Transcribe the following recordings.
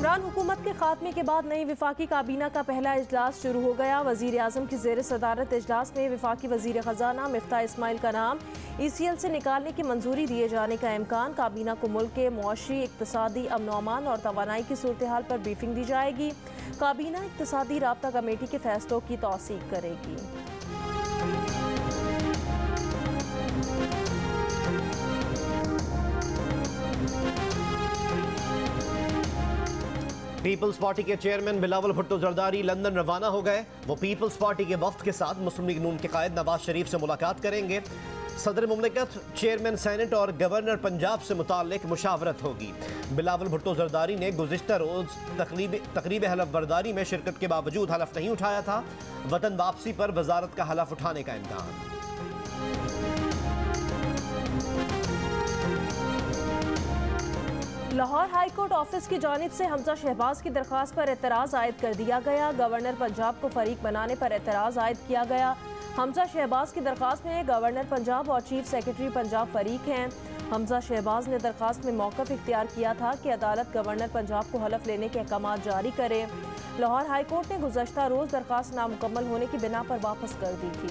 इमरान हुकूमत के खात्मे के बाद नई विफाकी काबीना का पहला इजलास शुरू हो गया। वजीर आजम की जेर सदारत इजलास में विफाकी वजीर खजाना मिफ्ता इस्माइल का नाम ECL से निकालने की मंजूरी दिए जाने का इम्कान। काबीना को मुल्क के मुआशी, इक्तसादी, अमन-ओ-अमान और तवानाई की सूरत हाल पर ब्रीफिंग दी जाएगी। काबीना इक्तसादी राब्ता कमेटी के फैसलों की तौसीक करेगी। पीपल्स पार्टी के चेयरमैन बिलावल भुट्टो जरदारी लंदन रवाना हो गए। वो पीपल्स पार्टी के वफ्द के साथ मुस्लिम लीग नून के कायद नवाज शरीफ से मुलाकात करेंगे। सदर मुमलिकत, चेयरमैन सेनेट और गवर्नर पंजाब से मुताल्लिक मुशावरत होगी। बिलावल भुट्टो जरदारी ने गुज़िश्ता रोज़ तकरीब हलफ बरदारी में शिरकत के बावजूद हलफ नहीं उठाया था। वतन वापसी पर वजारत का हलफ उठाने का इम्कान। लाहौर हाई कोर्ट ऑफिस की जानिब से हमजा शहबाज की दरख्वास्त पर एतराज़ आयद कर दिया गया। गवर्नर पंजाब को फरीक बनाने पर एतराज़ आयद किया गया। हमजा शहबाज की दरख्वास्त में गवर्नर पंजाब और चीफ सेक्रेटरी पंजाब फरीक हैं। हमजा शहबाज ने दरख्वास्त में मौक़िफ़ इख्तियार किया था कि अदालत गवर्नर पंजाब को हलफ लेने के अहकाम जारी करे। लाहौर हाई कोर्ट ने गुज़श्ता रोज़ दरख्वास्त नामुकम्मल होने की बिना पर वापस कर दी थी।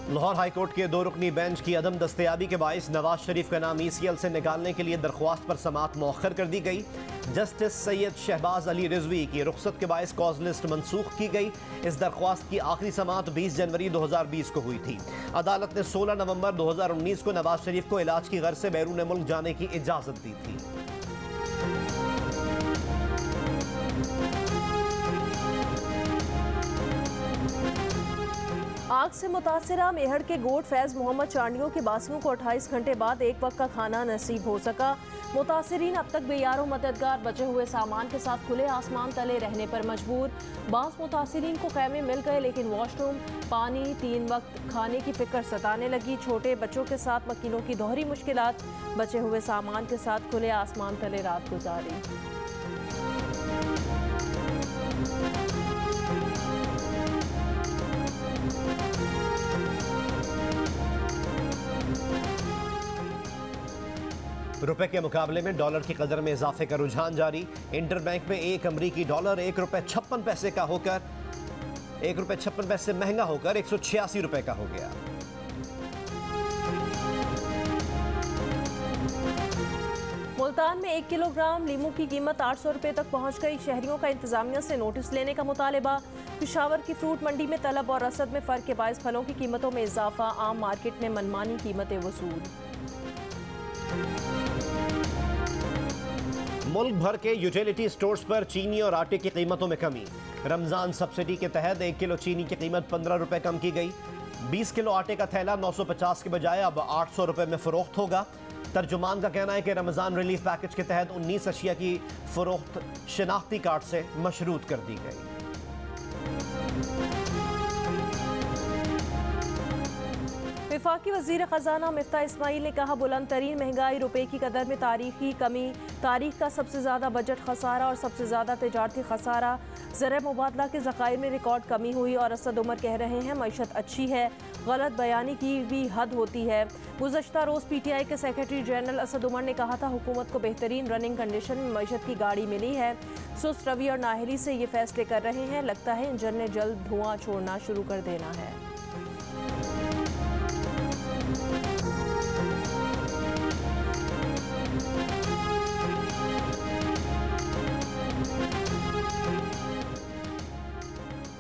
लाहौर हाई कोर्ट के 2 रुकनी बेंच की अदम दस्तयाबी के बाइस नवाज शरीफ का नाम ECL से निकालने के लिए दरख्वास्त पर समाअत मौखर कर दी गई। जस्टिस सैयद शहबाज अली रिजवी की रुख्सत के बाइस कॉज लिस्ट मनसूख की गई। इस दरख्वास्त की आखिरी समाअत 20 जनवरी 2020 को हुई थी। अदालत ने 16 नवंबर 2019 को नवाज शरीफ को इलाज की गर्ज से बैरून मुल्क जाने की इजाज़त दी थी। आग से मुतासिरा मेहड़ के गोट फैज़ मोहम्मद चांडियों के बासियों को 28 घंटे बाद एक वक्त का खाना नसीब हो सका। मुतासिरीन अब तक बेयारो मददगार बचे हुए सामान के साथ खुले आसमान तले रहने पर मजबूर। बास मुतासिरीन को खैमे मिल गए, लेकिन वॉशरूम, पानी, 3 वक्त खाने की फिक्र सताने लगी। छोटे बच्चों के साथ मकीनों की दोहरी मुश्किलात। बचे हुए सामान के साथ खुले आसमान तले रात गुजारी। रुपए के मुकाबले में डॉलर की कदर में इजाफे का रुझान जारी। इंटरबैंक में एक अमरीकी डॉलर ₹1.56 का होकर ₹1.56 महंगा होकर 186 रुपए का हो गया। मुल्तान में 1 किलोग्राम लीमू की कीमत 800 रुपए तक पहुंच गई। शहरियों का इंतजामिया से नोटिस लेने का मुतालबा। पिशावर की फ्रूट मंडी में तलब और रसद में फर्क के बायस फलों की कीमतों में इजाफा। आम मार्केट में मनमानी कीमतें वसूल। मुल्क भर के यूटिलिटी स्टोर्स पर चीनी और आटे की कीमतों में कमी। रमजान सब्सिडी के तहत 1 किलो चीनी की कीमत 15 रुपए कम की गई। 20 किलो आटे का थैला 950 के बजाय अब 800 रुपए में फरोख्त होगा। तर्जुमान का कहना है कि रमजान रिलीफ पैकेज के तहत 19 अशिया की फरोख्त शनाख्ती कार्ड से मशरूत कर दी गई। वफाकी वजीर खजाना मिफ्ता इस्माइल ने कहा, बुलंद तरीन महंगाई, रुपए की कदर में तारीखी कमी, तारीख का सबसे ज़्यादा बजट खसारा और सबसे ज़्यादा तजारती खसारा। ज़र मुबादला के ज़खायर में रिकॉर्ड कमी हुई और असद उमर कह रहे हैं मईशत अच्छी है। गलत बयानी की भी हद होती है। गुज़श्ता रोज़ PTI के सेक्रेटरी जनरल असद उमर ने कहा था, हुकूमत को बेहतरीन रनिंग कंडीशन में मईशत की गाड़ी मिली है। सुस्त रवि और नाहली से ये फैसले कर रहे हैं। लगता है इंजन ने जल्द धुआं छोड़ना शुरू कर देना है।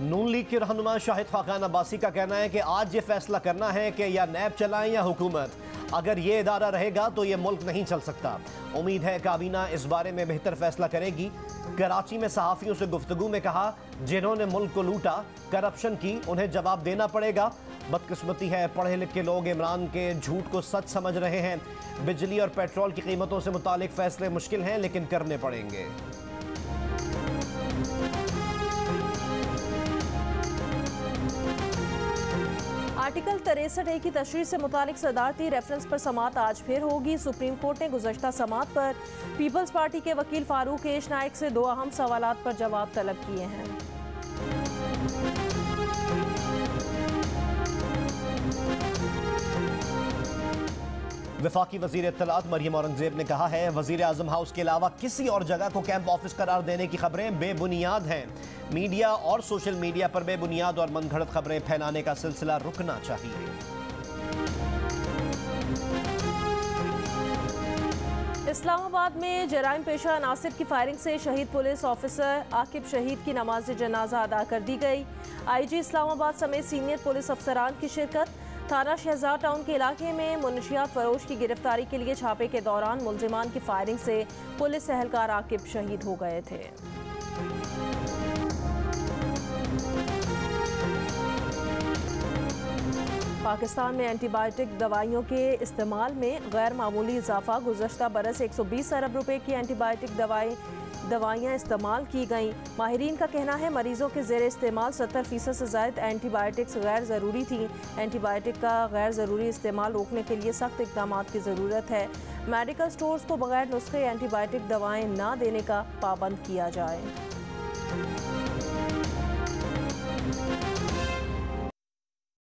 नून लीग के रहनुमा शाहिद खाकान अब्बासी का कहना है कि आज ये फैसला करना है कि या नैब चलाएं या हुकूमत। अगर ये इदारा रहेगा तो ये मुल्क नहीं चल सकता। उम्मीद है काबीना इस बारे में बेहतर फैसला करेगी। कराची में सहाफ़ियों से गुफ्तगू में कहा, जिन्होंने मुल्क को लूटा, करप्शन की, उन्हें जवाब देना पड़ेगा। बदकिस्मती है पढ़े लिखे लोग इमरान के झूठ को सच समझ रहे हैं। बिजली और पेट्रोल की कीमतों से मुतालिक फैसले मुश्किल हैं, लेकिन करने पड़ेंगे। आर्टिकल 63A की तशरीह से मुतालिक सदारती रेफरेंस पर समाअत आज फिर होगी। सुप्रीम कोर्ट ने गुज़श्ता समाअत पर पीपल्स पार्टी के वकील फारूक एश नाइक से 2 अहम सवालात पर जवाब तलब किए हैं। वफाकी वजीर इत्तलात मरियम औरंगजेब ने कहा है, वजीर आजम हाउस के अलावा किसी और जगह को कैंप ऑफिस करार देने की खबरें बेबुनियाद हैं। मीडिया और सोशल मीडिया पर बेबुनियाद और मनगढ़ंत खबरें फैलाने का सिलसिला रुकना चाहिए। इस्लामाबाद में जराइम पेशा अनासिर की फायरिंग से शहीद पुलिस ऑफिसर आकिब शहीद की नमाज जनाजा अदा कर दी गई। आईजी इस्लामाबाद समेत सीनियर पुलिस अफसरान की शिरकत। थाना शहजाद टाउन के इलाके में मुनशियात फरोश की गिरफ्तारी के लिए छापे के दौरान मुलजिमान की फायरिंग से पुलिस एहलकार आकिब शहीद हो गए थे। पाकिस्तान में एंटीबायोटिक दवाइयों के इस्तेमाल में गैर मामूली इजाफा। गुज़श्ता बरस 120 अरब रुपए की एंटीबायोटिक दवाइयाँ इस्तेमाल की गईं। माहिरीन का कहना है मरीजों के ज़ेर इस्तेमाल 70% से ज़ायद एंटीबायोटिक्स गैर ज़रूरी थी। एंटीबायोटिक का गैर ज़रूरी इस्तेमाल रोकने के लिए सख्त इक़दाम की ज़रूरत है। मेडिकल स्टोर्स को बगैर नुस्खे एंटीबायोटिक दवाएँ ना देने का पाबंद किया जाए।